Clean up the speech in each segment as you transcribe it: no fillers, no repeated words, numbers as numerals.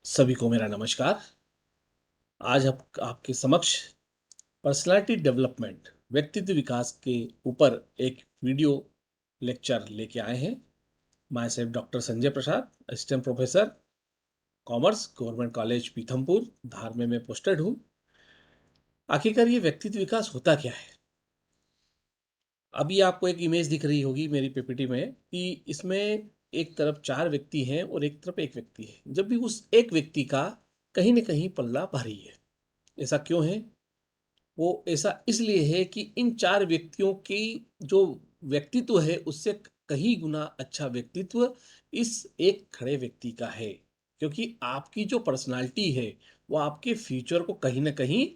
सभी को मेरा नमस्कार। आज आपके समक्ष पर्सनालिटी डेवलपमेंट व्यक्तित्व विकास के ऊपर एक वीडियो लेक्चर लेके आए हैं। Myself doctor Sanjay Prasad, assistant professor commerce, government college Pithampur, Dhar में मैं पोस्टेड हूँ। आखिरकार ये व्यक्तित्व विकास होता क्या है? अभी आपको एक इमेज दिख रही होगी मेरी पीपीटी में कि इसमें एक तरफ 4 व्यक्ति हैं और एक तरफ एक व्यक्ति है। जब भी उस एक व्यक्ति का कहीं न कहीं पल्ला भारी है। ऐसा क्यों है? वो ऐसा इसलिए है कि इन 4 व्यक्तियों की जो व्यक्तित्व है उससे कहीं गुना अच्छा व्यक्तित्व इस एक खड़े व्यक्ति का है। क्योंकि आपकी जो पर्सनैलिटी है वो आपके फ्यूचर को कहीं न कहीं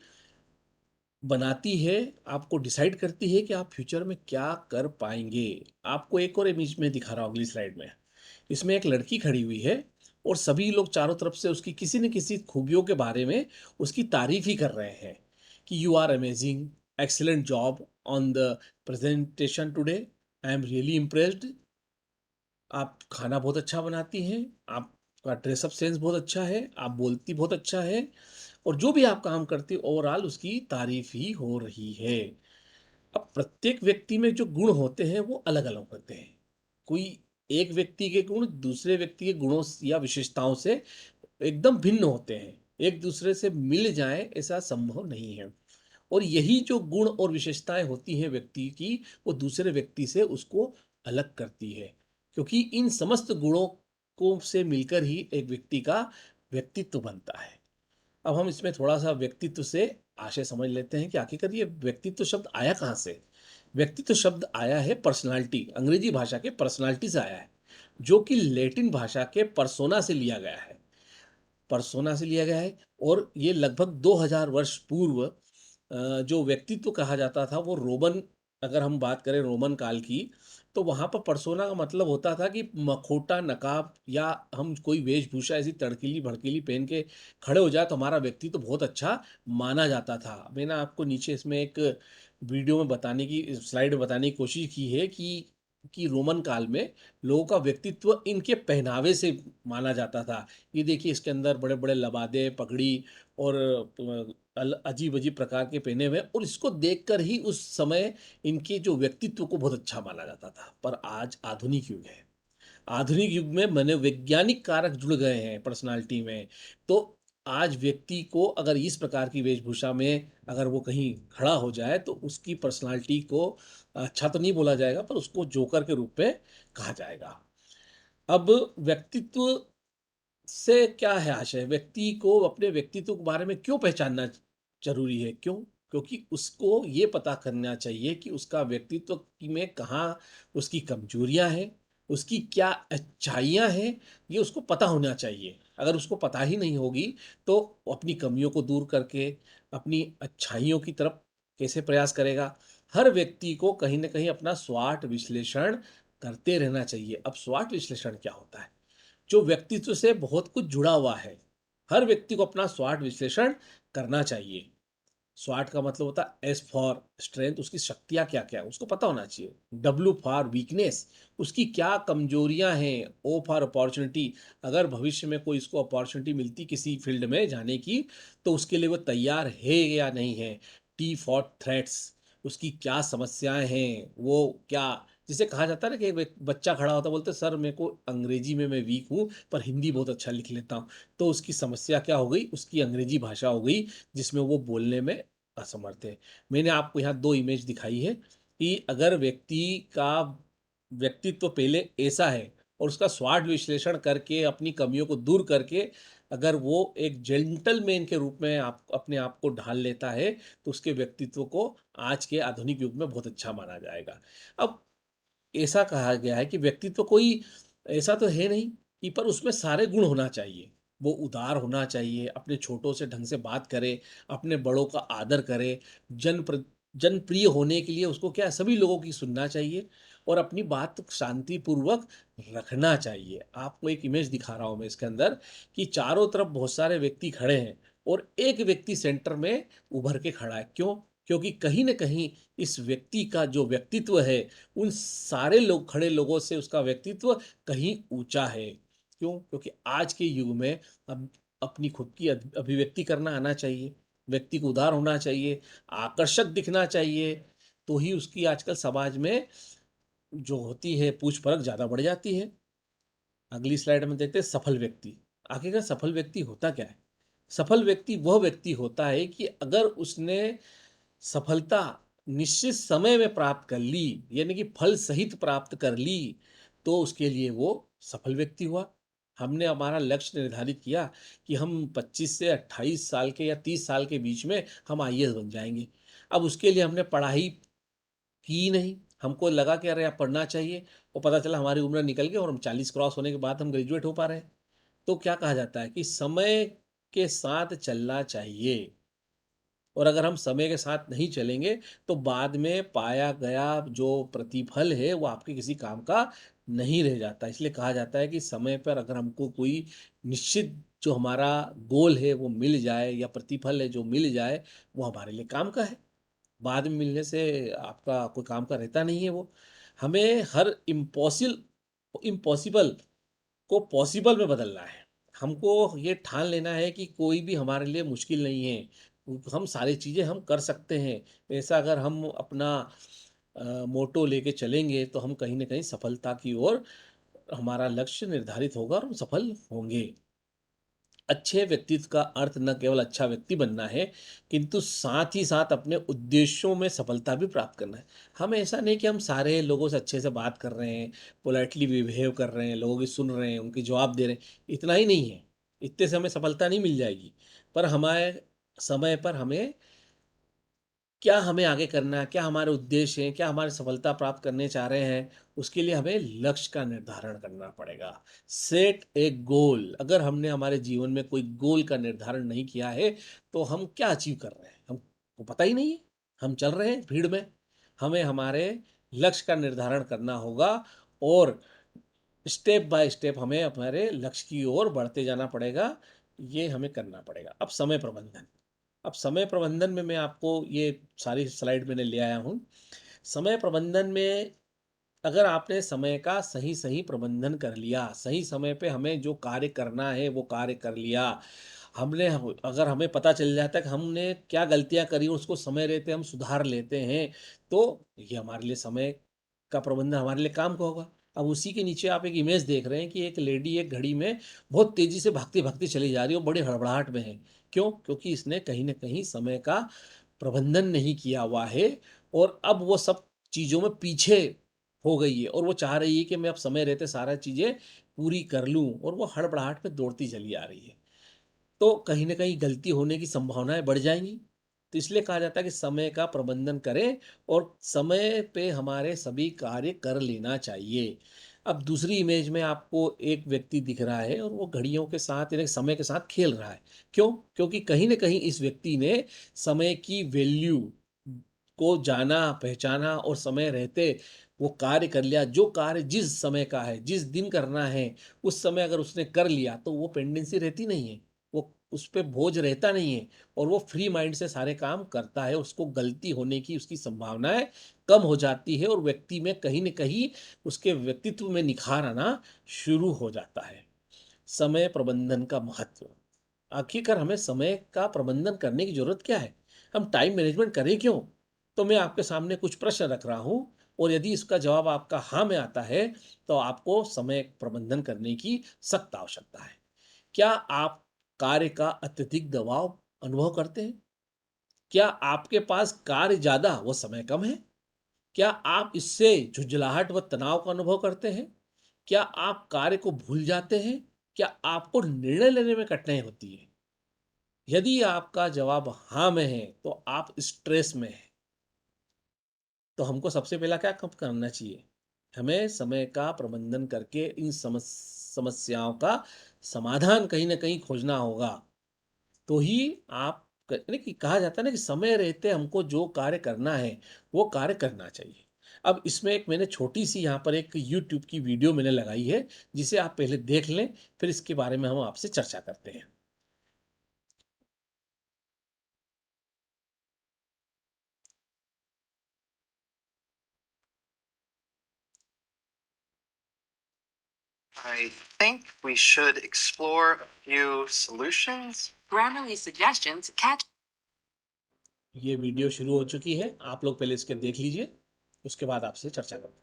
बनाती है, आपको डिसाइड करती है कि आप फ्यूचर में क्या कर पाएँगे। आपको एक और इमेज में दिखा रहा हूँ अगली स्लाइड में। इसमें एक लड़की खड़ी हुई है और सभी लोग चारों तरफ से उसकी किसी न किसी खूबियों के बारे में उसकी तारीफ ही कर रहे हैं कि you are amazing, excellent job on the presentation today, I am really impressed. आप खाना बहुत अच्छा बनाती हैं, आपका ड्रेसअप सेंस बहुत अच्छा है, आप बोलती बहुत अच्छा है और जो भी आप काम करती हो ओवरऑल उसकी तारीफ ही हो रही है। अब प्रत्येक व्यक्ति में जो गुण होते हैं वो अलग-अलग होते हैं। कोई एक व्यक्ति के गुण दूसरे व्यक्ति के गुणों या विशेषताओं से एकदम भिन्न होते हैं। एक दूसरे से मिल जाएँ ऐसा संभव नहीं है। और यही जो गुण और विशेषताएँ होती हैं व्यक्ति की, वो दूसरे व्यक्ति से उसको अलग करती है। क्योंकि इन समस्त गुणों को से मिलकर ही एक व्यक्ति का व्यक्तित्व बनता है। अब हम इसमें थोड़ा-सा व्यक्तित्व से आशय समझ लेते हैं कि आखिरकार ये व्यक्तित्व शब्द आया कहाँ से? व्यक्तित्व शब्द आया है पर्सनैलिटी, अंग्रेजी भाषा के पर्सनैलिटी से आया है, जो कि लैटिन भाषा के पर्सोना से लिया गया है। पर्सोना से लिया गया है और ये लगभग 2000 वर्ष पूर्व जो व्यक्तित्व कहा जाता था वो रोमन, अगर हम बात करें रोमन काल की, तो वहाँ पर पर्सोना का मतलब होता था कि मखोटा, नकाब या हम कोई वेशभूषा ऐसी तड़कीली-भड़कीली पहन के खड़े हो जाए तो हमारा व्यक्तित्व बहुत अच्छा माना जाता था। मैंने आपको नीचे इसमें एक वीडियो में बताने की स्लाइड में बताने की कोशिश की है कि रोमन काल में लोगों का व्यक्तित्व इनके पहनावे से माना जाता था। ये देखिए इसके अंदर बड़े-बड़े लबादे, पगड़ी और अजीब-अजीब प्रकार के पहने हुए हैं और इसको देखकर ही उस समय इनके जो व्यक्तित्व को बहुत अच्छा माना जाता था। पर आज आधुनिक युग है। आधुनिक युग में मनोवैज्ञानिक कारक जुड़ गए हैं पर्सनैलिटी में। तो आज व्यक्ति को अगर इस प्रकार की वेशभूषा में अगर वो कहीं खड़ा हो जाए तो उसकी पर्सनैलिटी को अच्छा तो नहीं बोला जाएगा पर उसको जोकर के रूप में कहा जाएगा। अब व्यक्तित्व से क्या है आशय? व्यक्ति को अपने व्यक्तित्व के बारे में क्यों पहचानना ज़रूरी है? क्यों? क्योंकि उसको ये पता करना चाहिए कि उसका व्यक्तित्व में कहाँ उसकी कमज़ोरियाँ हैं, उसकी क्या अच्छाइयाँ हैं, ये उसको पता होना चाहिए। अगर उसको पता ही नहीं होगी, तो वो अपनी कमियों को दूर करके अपनी अच्छाइयों की तरफ कैसे प्रयास करेगा? हर व्यक्ति को कहीं न कहीं अपना स्वॉट विश्लेषण करते रहना चाहिए। अब स्वॉट विश्लेषण क्या होता है? जो व्यक्तित्व से बहुत कुछ जुड़ा हुआ है। हर व्यक्ति को अपना स्वॉट विश्लेषण करना चाहिए। स्वॉट का मतलब होता है एस फॉर स्ट्रेंथ, उसकी शक्तियाँ क्या-क्या हैं, उसको पता होना चाहिए। डब्ल्यू फॉर वीकनेस, उसकी क्या कमजोरियाँ हैं। ओ फॉर अपॉर्च्युनिटी, अगर भविष्य में कोई इसको अपॉर्च्युनिटी मिलती किसी फील्ड में जाने की, तो उसके लिए वो तैयार है या नहीं है। टी फॉर थ्रेट्स, उसकी क्या समस्याएँ हैं, वो क्या, जिसे कहा जाता है ना कि एक बच्चा खड़ा होता है बोलता है सर मेरे को अंग्रेजी में मैं वीक हूँ, पर हिंदी बहुत अच्छा लिख लेता हूँ। तो उसकी समस्या क्या हो गई? उसकी अंग्रेजी भाषा हो गई, जिसमें वो बोलने में असमर्थ है। मैंने आपको यहाँ 2 इमेज दिखाई है कि अगर व्यक्ति का व्यक्तित्व पहले ऐसा है और उसका स्वॉट विश्लेषण करके अपनी कमियों को दूर करके अगर वो एक जेंटलमैन के रूप में आप अपने आप को ढाल लेता है, तो उसके व्यक्तित्व को आज के आधुनिक युग में बहुत अच्छा माना जाएगा। अब ऐसा कहा गया है कि व्यक्तित्व कोई ऐसा तो है नहीं कि, पर उसमें सारे गुण होना चाहिए। वो उदार होना चाहिए, अपने छोटों से ढंग से बात करे, अपने बड़ों का आदर करे, जनप्रिय होने के लिए उसको क्या है, सभी लोगों की सुनना चाहिए और अपनी बात शांतिपूर्वक रखना चाहिए। आपको एक इमेज दिखा रहा हूँ मैं इसके अंदर कि चारों तरफ बहुत सारे व्यक्ति खड़े हैं और एक व्यक्ति सेंटर में उभर के खड़ा है। क्यों? क्योंकि कहीं न कहीं इस व्यक्ति का जो व्यक्तित्व है उन सारे लोग खड़े लोगों से उसका व्यक्तित्व कहीं ऊँचा है। क्यों? क्योंकि आज के युग में अब अपनी खुद की अभिव्यक्ति करना आना चाहिए, व्यक्ति को उदार होना चाहिए, आकर्षक दिखना चाहिए, तो ही उसकी आजकल समाज में जो होती है पूछ-परख ज़्यादा बढ़ जाती है। अगली स्लाइड में देखते हैं सफल व्यक्ति। आखिरकार सफल व्यक्ति होता क्या है? सफल व्यक्ति वह व्यक्ति होता है कि अगर उसने सफलता निश्चित समय में प्राप्त कर ली, यानी कि फल सहित प्राप्त कर ली, तो उसके लिए वो सफल व्यक्ति हुआ। हमने हमारा लक्ष्य निर्धारित किया कि हम 25 से 28 साल के या 30 साल के बीच में हम आईएएस बन जाएँगे। अब उसके लिए हमने पढ़ाई की नहीं, हमको लगा कि अरे! अब पढ़ना चाहिए और पता चला हमारी उम्र निकल गई और हम 40 क्रॉस होने के बाद हम ग्रेजुएट हो पा रहे हैं। तो क्या कहा जाता है कि समय के साथ चलना चाहिए। और अगर हम समय के साथ नहीं चलेंगे, तो बाद में पाया गया जो प्रतिफल है, वो आपके किसी काम का नहीं रह जाता। इसलिए कहा जाता है कि समय पर अगर हमको कोई निश्चित जो हमारा गोल है, वो मिल जाए या प्रतिफल है जो मिल जाए, वो हमारे लिए काम का है। बाद में मिलने से आपका कोई काम का रहता नहीं है वो। हमें हर इम्पॉसिबल को पॉसिबल में बदलना है। हमको ये ठान लेना है कि कोई भी हमारे लिए मुश्किल नहीं है। हम सारी चीज़ें हम कर सकते हैं। ऐसा अगर हम अपना मोटो लेके चलेंगे तो हम कहीं न कहीं सफलता की ओर हमारा लक्ष्य निर्धारित होगा और हम सफल होंगे। अच्छे व्यक्तित्व का अर्थ न केवल अच्छा व्यक्ति बनना है, किंतु साथ ही साथ अपने उद्देश्यों में सफलता भी प्राप्त करना है। हम ऐसा नहीं कि हम सारे लोगों से अच्छे से बात कर रहे हैं, पोलाइटली बिहेव कर रहे हैं, लोगों की सुन रहे हैं, उनके जवाब दे रहे हैं, इतना ही नहीं है। इतने से हमें सफलता नहीं मिल जाएगी। पर हमारे समय पर हमें क्या हमें आगे करना है, क्या हमारे उद्देश्य हैं, क्या हमारी सफलता प्राप्त करने चाह रहे हैं, उसके लिए हमें लक्ष्य का निर्धारण करना पड़ेगा। सेट ए गोल। अगर हमने हमारे जीवन में कोई गोल का निर्धारण नहीं किया है, तो हम क्या अचीव कर रहे हैं? हमको पता ही नहीं है। हम चल रहे हैं भीड़ में। हमें हमारे लक्ष्य का निर्धारण करना होगा और स्टेप बाय स्टेप हमें हमारे लक्ष्य की ओर बढ़ते जाना पड़ेगा। ये हमें करना पड़ेगा। अब समय प्रबंधन। अब समय प्रबंधन में मैं आपको ये सारी स्लाइड मैंने ले आया हूँ। समय प्रबंधन में अगर आपने समय का सही-सही प्रबंधन कर लिया, सही समय पे हमें जो कार्य करना है वो कार्य कर लिया। हमने ह अगर हमें पता चल जाता है कि हमने क्या गलतियाँ करी उसको समय रहते हम सुधार लेते हैं, तो ये हमारे लिए समय का प्रबंधन हमारे लिए काम का होगा। अब उसी के नीचे आप एक इमेज देख रहे हैं कि एक लेडी एक घड़ी में बहुत तेज़ी से भागती-भागती चली जा रही है और बड़ी हड़बड़ाहट में है। क्यों? क्योंकि इसने कहीं न कहीं समय का प्रबंधन नहीं किया हुआ है और अब वो सब चीज़ों में पीछे हो गई है और वो चाह रही है कि मैं अब समय रहते सारा चीज़ें पूरी कर लूँ और वो हड़बड़ाहट में दौड़ती चली आ रही है। तो कहीं न कहीं गलती होने की संभावनाएँ बढ़ जाएँगी। तो इसलिए कहा जाता है कि समय का प्रबंधन करें और समय पे हमारे सभी कार्य कर लेना चाहिए। अब दूसरी इमेज में आपको एक व्यक्ति दिख रहा है और वो घड़ियों के साथ यानी समय के साथ खेल रहा है। क्यों? क्योंकि कहीं न कहीं इस व्यक्ति ने समय की वैल्यू को जाना, पहचाना और समय रहते वो कार्य कर लिया। जो कार्य जिस समय का है, जिस दिन करना है, उस समय अगर उसने कर लिया तो वो पेंडेंसी रहती नहीं है। वो उस पे बोझ रहता नहीं है और वो फ्री माइंड से सारे काम करता है। उसको गलती होने की उसकी संभावनाएँ कम हो जाती है और व्यक्ति में कहीं न कहीं उसके व्यक्तित्व में निखार आना शुरू हो जाता है। समय प्रबंधन का महत्व। आखिरकार हमें समय का प्रबंधन करने की ज़रूरत क्या है? हम टाइम मैनेजमेंट करें क्यों? तो मैं आपके सामने कुछ प्रश्न रख रहा हूँ और यदि इसका जवाब आपका हाँ में आता है, तो आपको समय प्रबंधन करने की सख्त आवश्यकता है। क्या आप कार्य का अत्यधिक दबाव अनुभव करते हैं? क्या आपके पास कार्य ज़्यादा व समय कम है? क्या आप इससे झुँझलाहट व तनाव का अनुभव करते हैं? क्या आप कार्य को भूल जाते हैं? क्या आपको निर्णय लेने में कठिनाई होती है? यदि आपका जवाब हाँ में है, तो आप स्ट्रेस में हैं। तो हमको सबसे पहला क्या कब करना चाहिए? हमें समय का प्रबंधन करके इन समस्याओं का समाधान कहीं न कहीं खोजना होगा। तो ही आप यानी कि कहा जाता है ना कि समय रहते हमको जो कार्य करना है, वो कार्य करना चाहिए। अब इसमें एक मैंने छोटी-सी यहाँ पर एक यूट्यूब की वीडियो मैंने लगाई है, जिसे आप पहले देख लें, फिर इसके बारे में हम आपसे चर्चा करते हैं। I think we should explore a few solutions. Grammarly suggestions catch. ये वीडियो शुरू हो चुकी है, आप लोग पहले इसके देख लीजिए, उसके बाद आपसे चर्चा करूँ।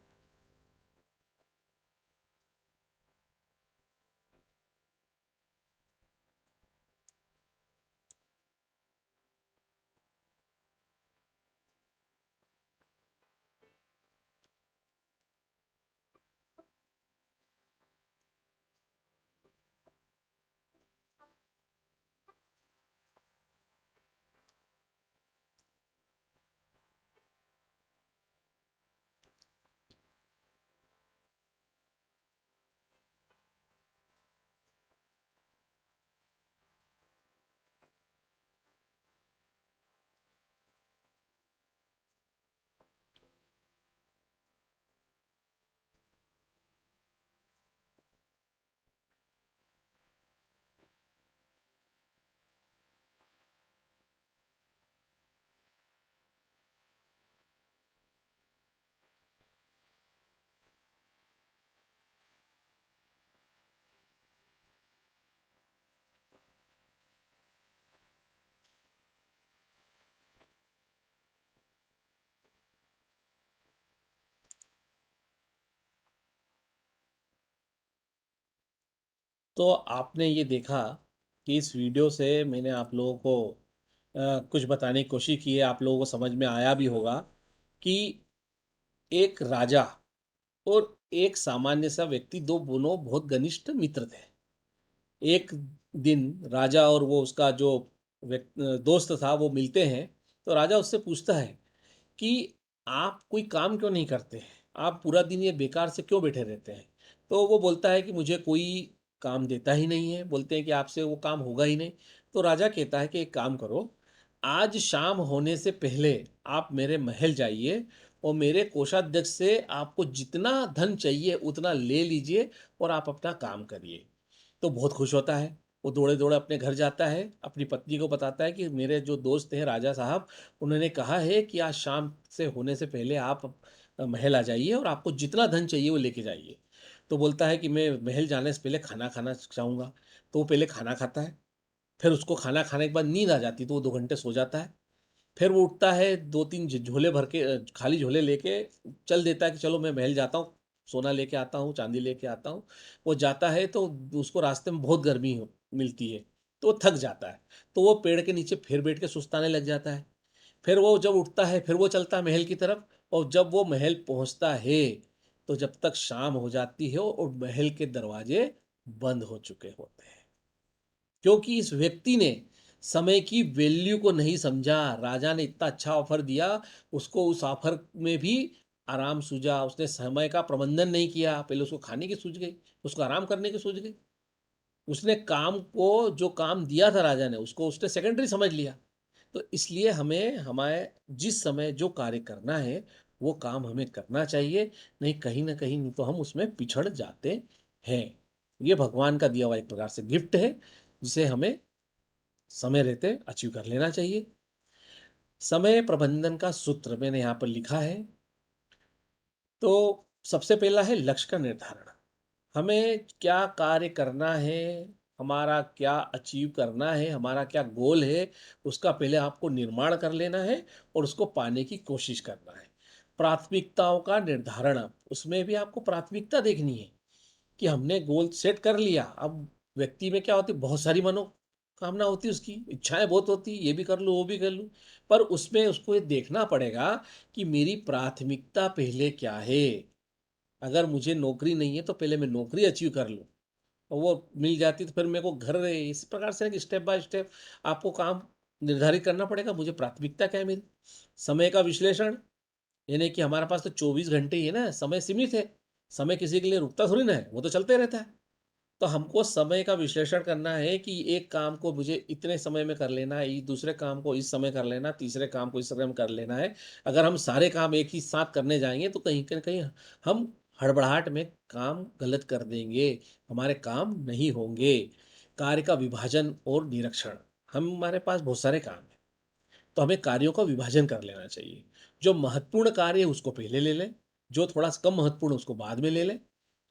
तो आपने ये देखा कि इस वीडियो से मैंने आप लोगों को कुछ बताने की कोशिश की है, आप लोगों को समझ में आया भी होगा कि एक राजा और एक सामान्य सा व्यक्ति, दो दोनों बहुत घनिष्ठ मित्र थे। एक दिन राजा और वो उसका जो दोस्त था वो मिलते हैं, तो राजा उससे पूछता है कि आप कोई काम क्यों नहीं करते हैं? आप पूरा दिन ये बेकार से क्यों बैठे रहते हैं? तो वो बोलता है कि मुझे कोई काम देता ही नहीं है, बोलते हैं कि आपसे वो काम होगा ही नहीं। तो राजा कहता है कि एक काम करो, आज शाम होने से पहले आप मेरे महल जाइए और मेरे कोषाध्यक्ष से आपको जितना धन चाहिए उतना ले लीजिए और आप अपना काम करिए। तो बहुत खुश होता है, वो दौड़े-दौड़े अपने घर जाता है, अपनी पत्नी को बताता है कि मेरे जो दोस्त हैं राजा साहब, उन्होंने कहा है कि आज शाम से होने से पहले आप महल आ जाइए और आपको जितना धन चाहिए वो लेके जाइए। तो बोलता है कि मैं महल जाने से पहले खाना खाना चाहूँगा, तो वो पहले खाना खाता है, फिर उसको खाना खाने के बाद नींद आ जाती है, तो वो 2 घंटे सो जाता है। फिर वो उठता है, 2-3 झोले भर के खाली झोले लेके चल देता है कि चलो मैं महल जाता हूँ, सोना लेके आता हूँ, चाँदी लेके आता हूँ। वो जाता है तो उसको रास्ते में बहुत गर्मी हो मिलती है, तो वो थक जाता है। तो वो पेड़ के नीचे फिर बैठ के सुस्ताने लग जाता है। फिर वो जब उठता है, फिर वो चलता है महल की तरफ और जब वो महल पहुँचता है, तो जब तक शाम हो जाती है और महल के दरवाजे बंद हो चुके होते हैं। क्योंकि इस व्यक्ति ने समय की वैल्यू को नहीं समझा। राजा ने इतना अच्छा ऑफर दिया, उसको उस ऑफर में भी आराम सूझा। उसने समय का प्रबंधन नहीं किया, पहले उसको खाने की सूझ गई, उसको आराम करने की सूझ गई। उसने काम को, जो काम दिया था राजा ने, उसको उसने सेकेंडरी समझ लिया। तो इसलिए हमें हमारे जिस समय जो कार्य करना है वो काम हमें करना चाहिए, नहीं कहीं न कहीं नहीं तो हम उसमें पिछड़ जाते हैं। ये भगवान का दिया हुआ एक प्रकार से गिफ्ट है, जिसे हमें समय रहते अचीव कर लेना चाहिए। समय प्रबंधन का सूत्र मैंने यहाँ पर लिखा है। तो सबसे पहला है लक्ष्य का निर्धारण। हमें क्या कार्य करना है, हमारा क्या अचीव करना है, हमारा क्या गोल है, उसका पहले आपको निर्माण कर लेना है और उसको पाने की कोशिश करना है। प्राथमिकताओं का निर्धारण, उसमें भी आपको प्राथमिकता देखनी है कि हमने गोल सेट कर लिया। अब व्यक्ति में क्या होती है, बहुत सारी मनोकामना होती है, उसकी इच्छाएं बहुत होती है, ये भी कर लूँ वो भी कर लूँ। पर उसमें उसको ये देखना पड़ेगा कि मेरी प्राथमिकता पहले क्या है। अगर मुझे नौकरी नहीं है तो पहले मैं नौकरी अचीव कर लूँ और वो मिल जाती तो फिर मेरे को घर रहे। इस प्रकार से कि स्टेप बाय स्टेप आपको काम निर्धारित करना पड़ेगा, मुझे प्राथमिकता क्या है मेरी। समय का विश्लेषण, यानी कि हमारे पास तो 24 घंटे ही है ना, समय सीमित है। समय किसी के लिए रुकता थोड़ी ना है, वो तो चलते रहता है। तो हमको समय का विश्लेषण करना है कि एक काम को मुझे इतने समय में कर लेना है, दूसरे काम को इस समय कर लेना, तीसरे काम को इस समय में कर लेना है। अगर हम सारे काम एक ही साथ करने जाएंगे तो कहीं न कहीं हम हड़बड़ाहट में काम गलत कर देंगे, हमारे काम नहीं होंगे। कार्य का विभाजन और निरीक्षण, हमारे पास बहुत सारे काम हैं, तो हमें कार्यों का विभाजन कर लेना चाहिए। जो महत्वपूर्ण कार्य है उसको पहले ले लें, जो थोड़ा सा कम महत्वपूर्ण है उसको बाद में ले लें।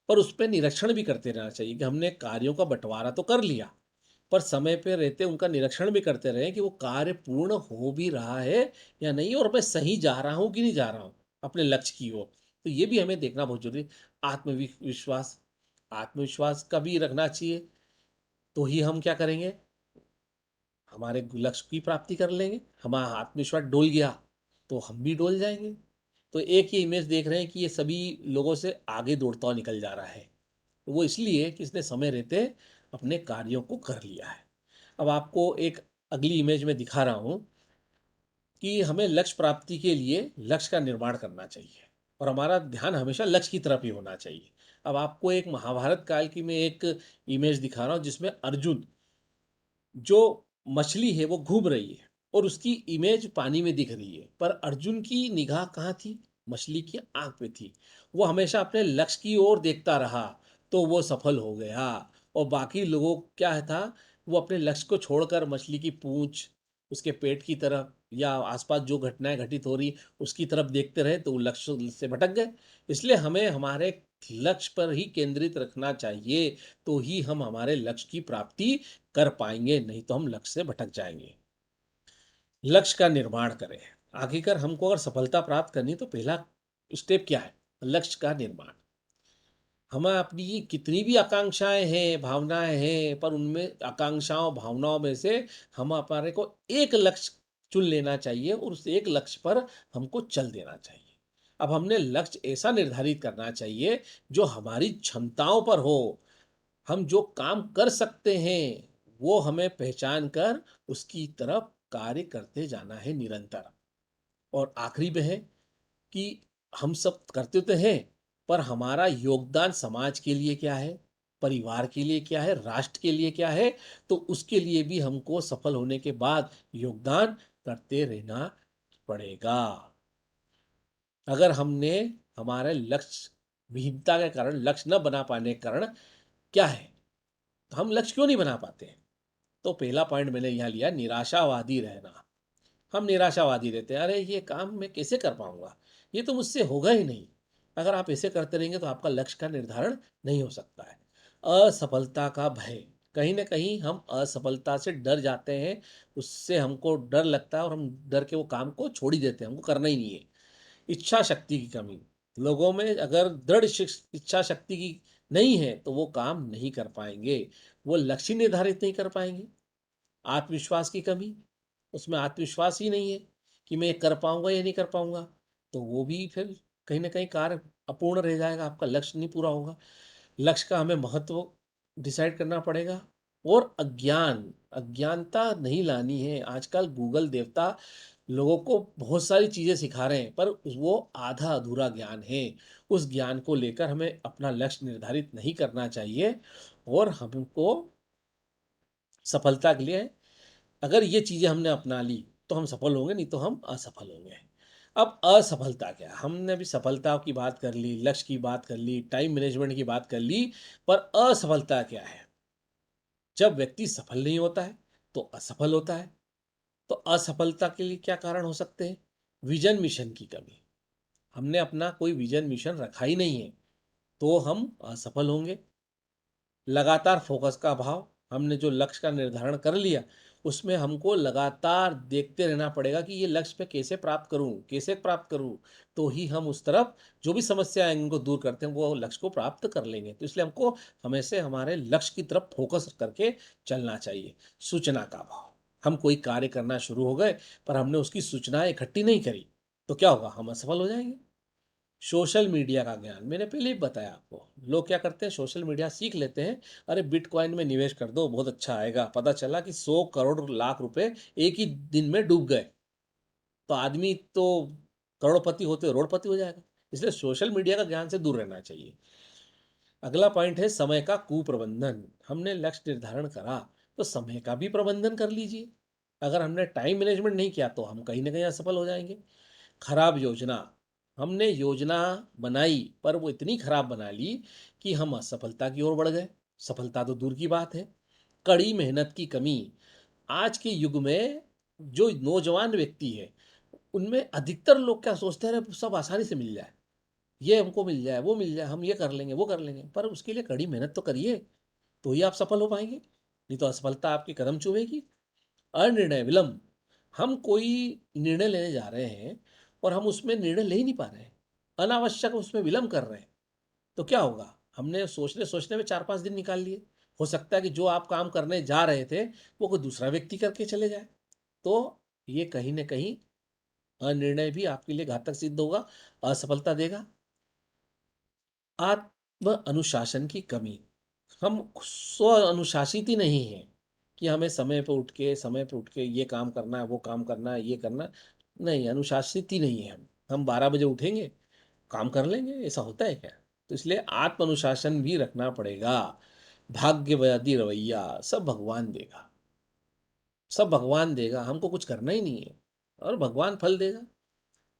पर उस पे निरीक्षण भी करते रहना चाहिए कि हमने कार्यों का बँटवारा तो कर लिया, पर समय पे रहते उनका निरीक्षण भी करते रहें कि वो कार्य पूर्ण हो भी रहा है या नहीं और मैं सही जा रहा हूँ कि नहीं जा रहा हूँ अपने लक्ष्य की ओर। तो ये भी हमें देखना बहुत ज़रूरी है। विश्वास, आत्मविश्वास का भी रखना चाहिए, तो ही हम क्या करेंगे, हमारे लक्ष्य की प्राप्ति कर लेंगे। हमारा आत्मविश्वास डोल गया, तो हम भी डोल जाएँगे। तो एक ही इमेज देख रहे हैं कि ये सभी लोगों से आगे दौड़ता हुआ निकल जा रहा है। वो इसलिए कि इसने समय रहते अपने कार्यों को कर लिया है। अब आपको एक अगली इमेज में दिखा रहा हूँ कि हमें लक्ष्य प्राप्ति के लिए लक्ष्य का निर्माण करना चाहिए और हमारा ध्यान हमेशा लक्ष्य की तरफ ही होना चाहिए। अब आपको एक महाभारत काल की मैं एक इमेज दिखा रहा हूँ जिसमें अर्जुन जो मछली है वो घूम रही है और उसकी इमेज पानी में दिख रही है, पर अर्जुन की निगाह कहाँ थी? मछली की आँख पे थी। वो हमेशा अपने लक्ष्य की ओर देखता रहा, तो वो सफल हो गया और बाकी लोगों क्या था, वो अपने लक्ष्य को छोड़कर मछली की पूँछ, उसके पेट की तरफ या आस-पास जो घटनाएँ घटित हो रही, उसकी तरफ देखते रहे, तो वो लक्ष्य से भटक गए। इसलिए हमें हमारे लक्ष्य पर ही केंद्रित रखना चाहिए, तो ही हम हमारे लक्ष्य की प्राप्ति कर पाएँगे, नहीं तो हम लक्ष्य से भटक जाएँगे। लक्ष्य का निर्माण करें। आखिरकार हमको अगर सफलता प्राप्त करनी है तो पहला स्टेप क्या है? लक्ष्य का निर्माण। हमें अपनी कितनी भी आकांक्षाएँ हैं, भावनाएँ हैं, पर उनमें आकांक्षाओं, भावनाओं में से हम हमारे को एक लक्ष्य चुन लेना चाहिए और उस एक लक्ष्य पर हमको चल देना चाहिए। अब हमने लक्ष्य ऐसा निर्धारित करना चाहिए जो हमारी क्षमताओं पर हो। हम जो काम कर सकते हैं, वो हमें पहचान कर उसकी तरफ कार्य करते जाना है निरंतर। और आखिरी में है कि हम सब करते तो हैं, पर हमारा योगदान समाज के लिए क्या है, परिवार के लिए क्या है, राष्ट्र के लिए क्या है, तो उसके लिए भी हमको सफल होने के बाद योगदान करते रहना पड़ेगा। अगर हमने हमारे लक्ष्य विहीनता के कारण, लक्ष्य न बना पाने के कारण क्या है, तो हम लक्ष्य क्यों नहीं बना पाते हैं? तो पहला पॉइंट मैंने यहाँ लिया निराशावादी रहना। हम निराशावादी रहते हैं, अरे ये काम मैं कैसे कर पाऊँगा? ये तो मुझसे होगा ही नहीं। अगर आप ऐसे करते रहेंगे तो आपका लक्ष्य का निर्धारण नहीं हो सकता है। असफलता का भय, कहीं न कहीं हम असफलता से डर जाते हैं, उससे हमको डर लगता है और हम डर के वो काम को छोड़ ही देते हैं, हमको करना ही नहीं है। इच्छा शक्ति की कमी, लोगों में अगर दृढ़ इच्छा शक्ति की नहीं है, तो वो काम नहीं कर पाएँगे, वो लक्ष्य निर्धारित नहीं कर पाएँगे। आत्मविश्वास की कमी, उसमें आत्मविश्वास ही नहीं है कि मैं ये कर पाऊँगा या नहीं कर पाऊँगा, तो वो भी फिर कहीं न कहीं कार्य अपूर्ण रह जाएगा, आपका लक्ष्य नहीं पूरा होगा। लक्ष्य का हमें महत्व डिसाइड करना पड़ेगा और अज्ञानता नहीं लानी है। आजकल गूगल देवता लोगों को बहुत सारी चीज़ें सिखा रहे हैं, पर वो आधा-अधूरा ज्ञान है। उस ज्ञान को लेकर हमें अपना लक्ष्य निर्धारित नहीं करना चाहिए और हमको सफलता के लिए अगर ये चीज़ें हमने अपना ली, तो हम सफल होंगे, नहीं तो हम असफल होंगे। अब असफलता क्या है? हमने अभी सफलता की बात कर ली, लक्ष्य की बात कर ली, टाइम मैनेजमेंट की बात कर ली, पर असफलता क्या है? जब व्यक्ति सफल नहीं होता है, तो असफल होता है। तो असफलता के लिए क्या कारण हो सकते हैं? विज़न मिशन की कमी। हमने अपना कोई विज़न मिशन रखा ही नहीं है, तो हम असफल होंगे। लगातार फोकस का अभाव, हमने जो लक्ष्य का निर्धारण कर लिया, उसमें हमको लगातार देखते रहना पड़ेगा कि ये लक्ष्य मैं कैसे प्राप्त करूँ? तो ही हम उस तरफ जो भी समस्या है इनको दूर करते हैं, वो लक्ष्य को प्राप्त कर लेंगे। तो इसलिए हमको हमेशा हमारे लक्ष्य की तरफ फोकस करके चलना चाहिए। सूचना का अभाव, हम कोई कार्य करना शुरू हो गए, पर हमने उसकी सूचनाएँ इकट्ठी नहीं करी, तो क्या होगा? हम असफल हो जाएँगे। सोशल मीडिया का ज्ञान, मैंने पहले ही बताया आपको। लोग क्या करते हैं, सोशल मीडिया सीख लेते हैं, अरे बिटकॉइन में निवेश कर दो, बहुत अच्छा आएगा। पता चला कि 100 करोड़ लाख रुपए एक ही दिन में डूब गए। तो आदमी तो करोड़पति होते करोड़पति हो जाएगा। इसलिए सोशल मीडिया का ज्ञान से दूर रहना चाहिए। अगला पॉइंट है समय का कुप्रबंधन। हमने लक्ष्य निर्धारण करा, तो समय का भी प्रबंधन कर लीजिए। अगर हमने टाइम मैनेजमेंट नहीं किया, तो हम कहीं न कहीं असफल हो जाएँगे। खराब योजना, हमने योजना बनाई, पर वो इतनी खराब बना ली कि हम असफलता की ओर बढ़ गए। सफलता तो दूर की बात है। कड़ी मेहनत की कमी, आज के युग में जो नौजवान व्यक्ति है, उनमें अधिकतर लोग क्या सोचते हैं, अरे सब आसानी से मिल जाए। ये हमको मिल जाए, वो मिल जाए, हम ये कर लेंगे, वो कर लेंगे, पर उसके लिए कड़ी मेहनत तो करिए, तो ही आप सफल हो पाएँगे, नहीं तो असफलता आपके कदम चूमेगी। अनिर्णय विलंब, हम कोई निर्णय लेने जा रहे हैं और हम उसमें निर्णय ले ही नहीं पा रहे हैं, अनावश्यक उसमें विलंब कर रहे हैं, तो क्या होगा? हमने सोचने-सोचने में 4-5 दिन निकाल लिए। हो सकता है कि जो आप काम करने जा रहे थे, वो कोई दूसरा व्यक्ति करके चले जाए। तो ये कहीं न कहीं अनिर्णय भी आपके लिए घातक सिद्ध होगा, असफलता देगा। आत्म अनुशासन की कमी, हम स्व अनुशासित ही नहीं हैं कि हमें समय पे उठ के ये काम करना है, वो काम करना है, ये करना है। नहीं, अनुशासित ही नहीं है हम। हम 12 बजे उठेंगे, काम कर लेंगे, ऐसा होता है क्या? तो इसलिए आत्म अनुशासन भी रखना पड़ेगा। भाग्यवादी रवैया, सब भगवान देगा, सब भगवान देगा, हमको कुछ करना ही नहीं है और भगवान फल देगा।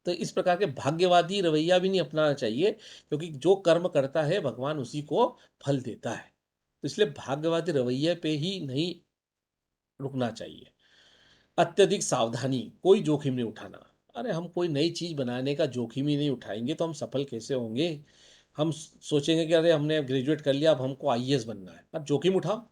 तो इस प्रकार के भाग्यवादी रवैया भी नहीं अपनाना चाहिए, क्योंकि जो कर्म करता है भगवान उसी को फल देता है। तो इसलिए भाग्यवादी रवैये पे ही नहीं रुकना चाहिए। अत्यधिक सावधानी, कोई जोखिम नहीं उठाना। अरे हम कोई नई चीज़ बनाने का जोखिम ही नहीं उठाएँगे तो हम सफल कैसे होंगे? हम सोचेंगे कि अरे हमने ग्रेजुएट कर लिया, अब हमको आईएएस बनना है। अब जोखिम उठाओ,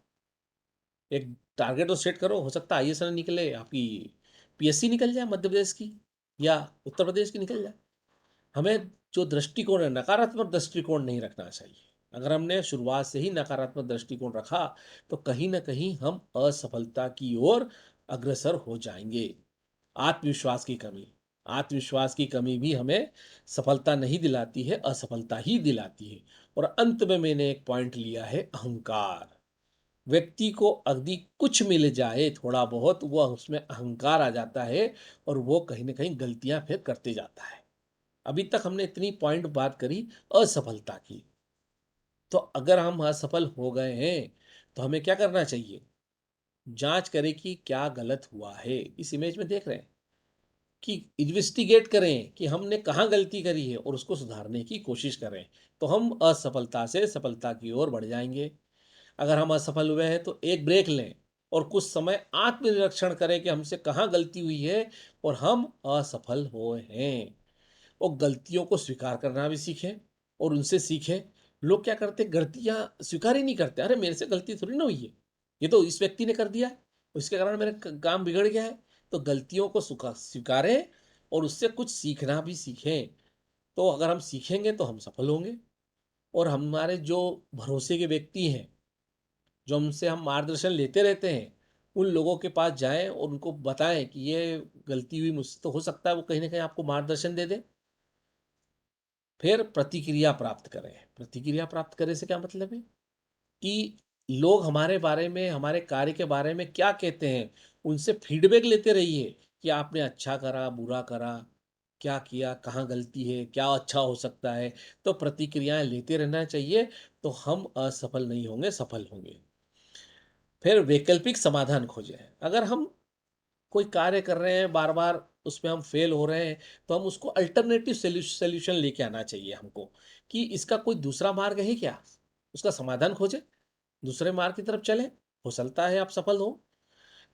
एक टारगेट तो सेट करो, हो सकता है आईएएस ना निकले, आपकी पीएससी निकल जाए मध्य प्रदेश की या उत्तर प्रदेश की निकल जाए। हमें जो दृष्टिकोण है, नकारात्मक दृष्टिकोण नहीं रखना चाहिए। अगर हमने शुरुआत से ही नकारात्मक दृष्टिकोण रखा, तो कहीं न कहीं हम असफलता की ओर अग्रसर हो जाएँगे। आत्मविश्वास की कमी, आत्मविश्वास की कमी भी हमें सफलता नहीं दिलाती है, असफलता ही दिलाती है। और अंत में मैंने एक पॉइंट लिया है, अहंकार। व्यक्ति को यदि कुछ मिल जाए थोड़ा बहुत, वह उसमें अहंकार आ जाता है और वो कहीं न कहीं गलतियाँ फिर करते जाता है। अभी तक हमने इतनी पॉइंट बात करी असफलता की। तो अगर हम असफल हो गए हैं, तो हमें क्या करना चाहिए? जाँच करें कि क्या गलत हुआ है? इस इमेज में देख रहे हैं कि इन्वेस्टिगेट करें कि हमने कहाँ गलती करी है और उसको सुधारने की कोशिश करें। तो हम असफलता से सफलता की ओर बढ़ जाएँगे। अगर हम असफल हुए हैं तो एक ब्रेक लें और कुछ समय आत्मनिरीक्षण करें कि हमसे कहाँ गलती हुई है और हम असफल हुए हैं। और गलतियों को स्वीकार करना भी सीखें और उनसे सीखें। लोग क्या करते हैं, गलतियाँ स्वीकार ही नहीं करते। अरे मेरे से गलती थोड़ी ना हुई है, ये तो इस व्यक्ति ने कर दिया है, इसके कारण मेरा काम बिगड़ गया है। तो गलतियों को स्वीकारें और उससे कुछ सीखना भी सीखें। तो अगर हम सीखेंगे तो हम सफल होंगे। और हमारे जो भरोसे के व्यक्ति हैं, जो हमसे हम मार्गदर्शन लेते रहते हैं, उन लोगों के पास जाएं और उनको बताएं कि ये गलती हुई मुझसे, तो हो सकता है वो कहीं ना कहीं आपको मार्गदर्शन दे दें। फिर प्रतिक्रिया प्राप्त करें। प्रतिक्रिया प्राप्त करने से क्या मतलब है कि लोग हमारे बारे में, हमारे कार्य के बारे में क्या कहते हैं, उनसे फीडबैक लेते रहिए कि आपने अच्छा करा, बुरा करा, क्या किया, कहाँ गलती है, क्या अच्छा हो सकता है। तो प्रतिक्रियाएँ लेते रहना चाहिए, तो हम असफल नहीं होंगे, सफल होंगे। फिर वैकल्पिक समाधान खोजें। अगर हम कोई कार्य कर रहे हैं, बार-बार उसमें हम फेल हो रहे हैं, तो हम उसको अल्टरनेटिव सॉल्यूशन लेके आना चाहिए हमको, कि इसका कोई दूसरा मार्ग है क्या? उसका समाधान खोजें, दूसरे मार्ग की तरफ चलें, हो सकता है आप सफल हों।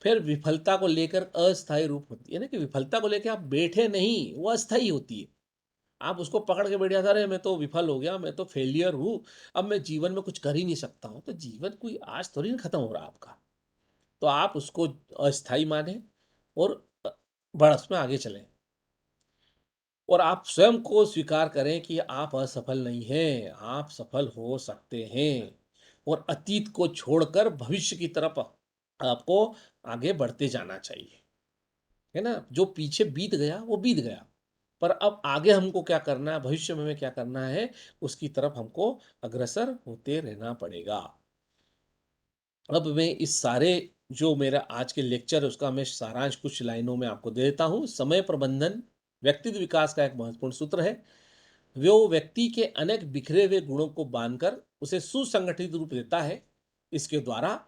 फिर विफलता को लेकर अस्थायी रूप होती है ना, कि विफलता को लेके आप बैठे नहीं, वो अस्थायी होती है। आप उसको पकड़ के बैठ जाते हैं, अरे मैं तो विफल हो गया, मैं तो फेलियर हूँ, अब मैं जीवन में कुछ कर ही नहीं सकता हूँ। तो जीवन कोई आज थोड़ी ना खत्म हो रहा आपका। तो आप उसको अस्थायी मानें और बड़ा उसमें आगे चलें। और आप स्वयं को स्वीकार करें कि आप असफल नहीं हैं, आप सफल हो सकते हैं। और अतीत को छोड़कर भविष्य की तरफ आपको आगे बढ़ते जाना चाहिए, है ना? जो पीछे बीत गया, वो बीत गया। पर अब आगे हमको क्या करना है, भविष्य में हमें क्या करना है, उसकी तरफ हमको अग्रसर होते रहना पड़ेगा। अब मैं इस सारे जो मेरा आज के लेक्चर है उसका मैं सारांश कुछ लाइनों में आपको दे देता हूँ। समय प्रबंधन व्यक्तित्व विकास का एक महत्वपूर्ण सूत्र है। वो व्यक्ति के अनेक बिखरे हुए गुणों को बांधकर उसे सुसंगठित रूप देता है। इसके द्वारा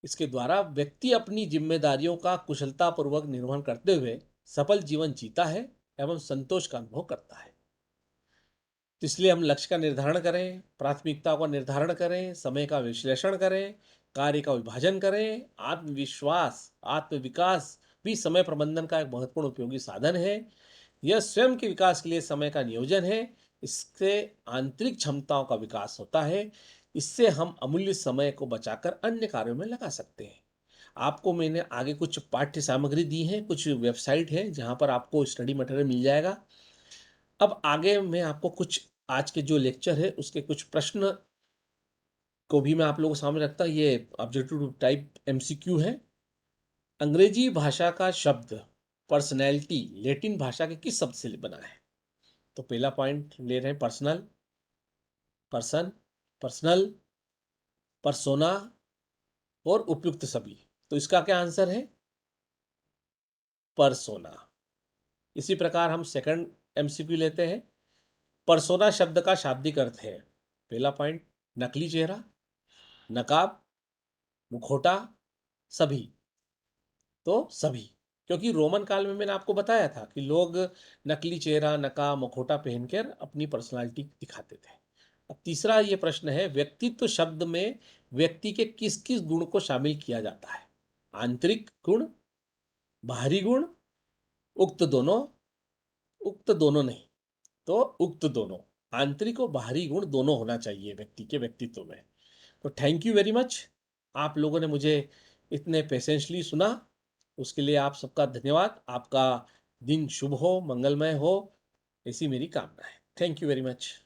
इसके द्वारा व्यक्ति अपनी जिम्मेदारियों का कुशलतापूर्वक निर्वहन करते हुए सफल जीवन जीता है एवं संतोष का अनुभव करता है। तो इसलिए हम लक्ष्य का निर्धारण करें, प्राथमिकता का निर्धारण करें, समय का विश्लेषण करें, कार्य का विभाजन करें। आत्मविश्वास, आत्मविकास भी समय प्रबंधन का एक महत्वपूर्ण उपयोगी साधन है। यह स्वयं के विकास के लिए समय का नियोजन है। इससे आंतरिक क्षमताओं का विकास होता है। इससे हम अमूल्य समय को बचाकर अन्य कार्यों में लगा सकते हैं। आपको मैंने आगे कुछ पाठ्य सामग्री दी है, कुछ वेबसाइट है जहाँ पर आपको स्टडी मटेरियल मिल जाएगा। अब आगे मैं आपको कुछ आज के जो लेक्चर है उसके कुछ प्रश्न को भी मैं आप लोगों के सामने रखता हूँ। ये ऑब्जेक्टिव टाइप एमसीक्यू है। अंग्रेजी भाषा का शब्द पर्सनैलिटी लैटिन भाषा के किस शब्द से बना है? तो पहला पॉइंट ले रहे हैं पर्सनल, पर्सन, पर्सनल, पर्सोना और उपयुक्त सभी। तो इसका क्या आंसर है? पर्सोना। इसी प्रकार हम सेकंड एमसीक्यू लेते हैं। पर्सोना शब्द का शाब्दिक अर्थ है। पहला पॉइंट नकली चेहरा, नकाब, मुखौटा, सभी। तो सभी, क्योंकि रोमन काल में मैंने आपको बताया था कि लोग नकली चेहरा, नकाब, मुखौटा पहनकर अपनी पर्सनालिटी दिखाते थे। अब तीसरा ये प्रश्न है, व्यक्तित्व शब्द में व्यक्ति के किस किस गुण को शामिल किया जाता है? आंतरिक गुण, बाहरी गुण, उक्त दोनों, उक्त दोनों नहीं, तो उक्त दोनों। आंतरिक और बाहरी गुण दोनों होना चाहिए व्यक्ति के व्यक्तित्व में। तो थैंक यू वेरी मच, आप लोगों ने मुझे इतने पेशेंसली सुना, उसके लिए आप सबका धन्यवाद। आपका दिन शुभ हो, मंगलमय हो, ऐसी मेरी कामना है। Thank you very much.